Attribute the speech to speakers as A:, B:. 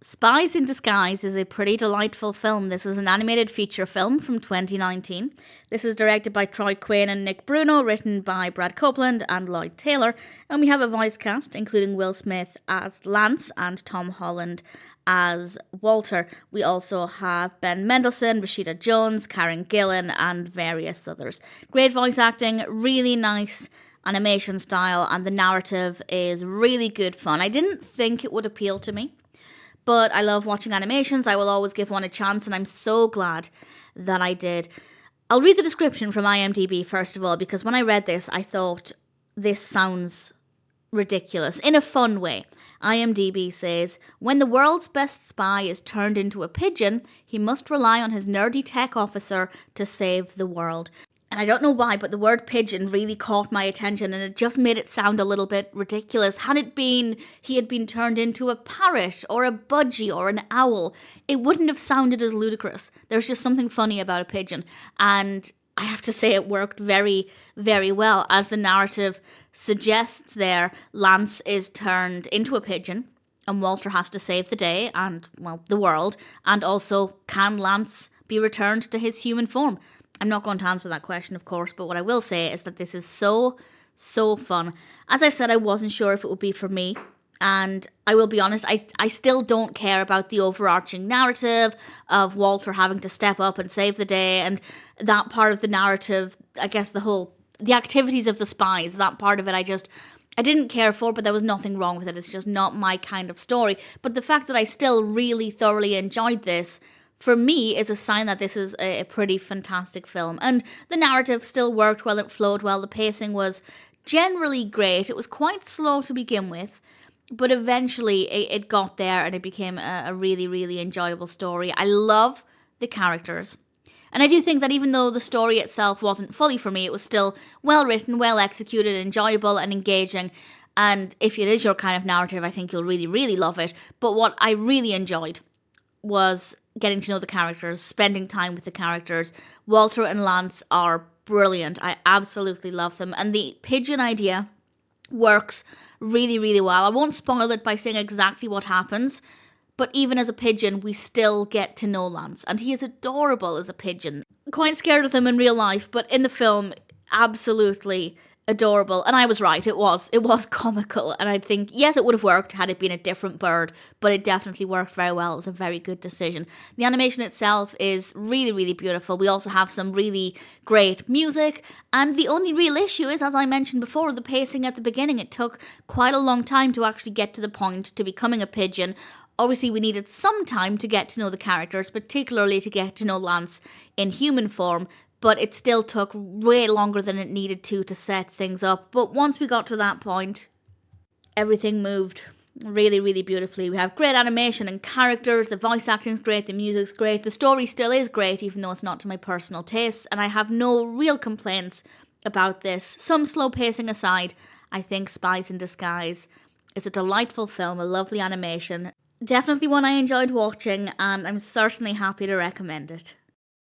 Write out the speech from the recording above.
A: Spies in Disguise is a pretty delightful film. This is an animated feature film from 2019. This is directed by Troy Quane and Nick Bruno, written by Brad Copeland and Lloyd Taylor, and we have a voice cast including Will Smith as Lance and Tom Holland as Walter. We also have Ben Mendelsohn, Rashida Jones, Karen Gillan, and various others. Great voice acting, really nice animation style, and the narrative is really good fun. I didn't think it would appeal to me, but I love watching animations. I will always give one a chance, and I'm so glad that I did. I'll read the description from IMDb first of all, because when I read this, I thought this sounds ridiculous in a fun way. IMDb says, when the world's best spy is turned into a pigeon, he must rely on his nerdy tech officer to save the world. And I don't know why, but the word pigeon really caught my attention, and it just made it sound a little bit ridiculous. Had it been he had been turned into a parrot or a budgie or an owl, it wouldn't have sounded as ludicrous. There's just something funny about a pigeon. And I have to say it worked very, very well. As the narrative suggests there, Lance is turned into a pigeon, and Walter has to save the day and, well, the world. And also, can Lance be returned to his human form? I'm not going to answer that question, of course, but what I will say is that this is so fun. As I said, I wasn't sure if it would be for me, and I will be honest, I still don't care about the overarching narrative of Walter having to step up and save the day, and that part of the narrative, I guess the activities of the spies, that part of it I didn't care for, but there was nothing wrong with it. It's just not my kind of story. But the fact that I still really thoroughly enjoyed this, for me, is a sign that this is a pretty fantastic film. And the narrative still worked well, it flowed well, the pacing was generally great. It was quite slow to begin with, but eventually it got there and it became a really, really enjoyable story. I love the characters. And I do think that even though the story itself wasn't fully for me, it was still well written, well executed, enjoyable and engaging. And if it is your kind of narrative, I think you'll really, really love it. But what I really enjoyed was getting to know the characters, spending time with the characters. Walter and Lance are brilliant. I absolutely love them. And the pigeon idea works really, really well. I won't spoil it by saying exactly what happens, but even as a pigeon, we still get to know Lance. And he is adorable as a pigeon. Quite scared of him in real life, but in the film, absolutely adorable. And I was right, it was comical, and I think yes, it would have worked had it been a different bird, but it definitely worked very well. It was a very good decision. The animation itself is really, really beautiful. We also have some really great music, and the only real issue is, as I mentioned before, the pacing at the beginning. It took quite a long time to actually get to the point to becoming a pigeon. Obviously, we needed some time to get to know the characters, particularly to get to know Lance in human form, but it still took way longer than it needed to set things up. But once we got to that point, everything moved really, really beautifully. We have great animation and characters, the voice acting's great, the music's great, the story still is great, even though it's not to my personal taste, and I have no real complaints about this. Some slow pacing aside, I think Spies in Disguise is a delightful film, a lovely animation, definitely one I enjoyed watching, and I'm certainly happy to recommend it.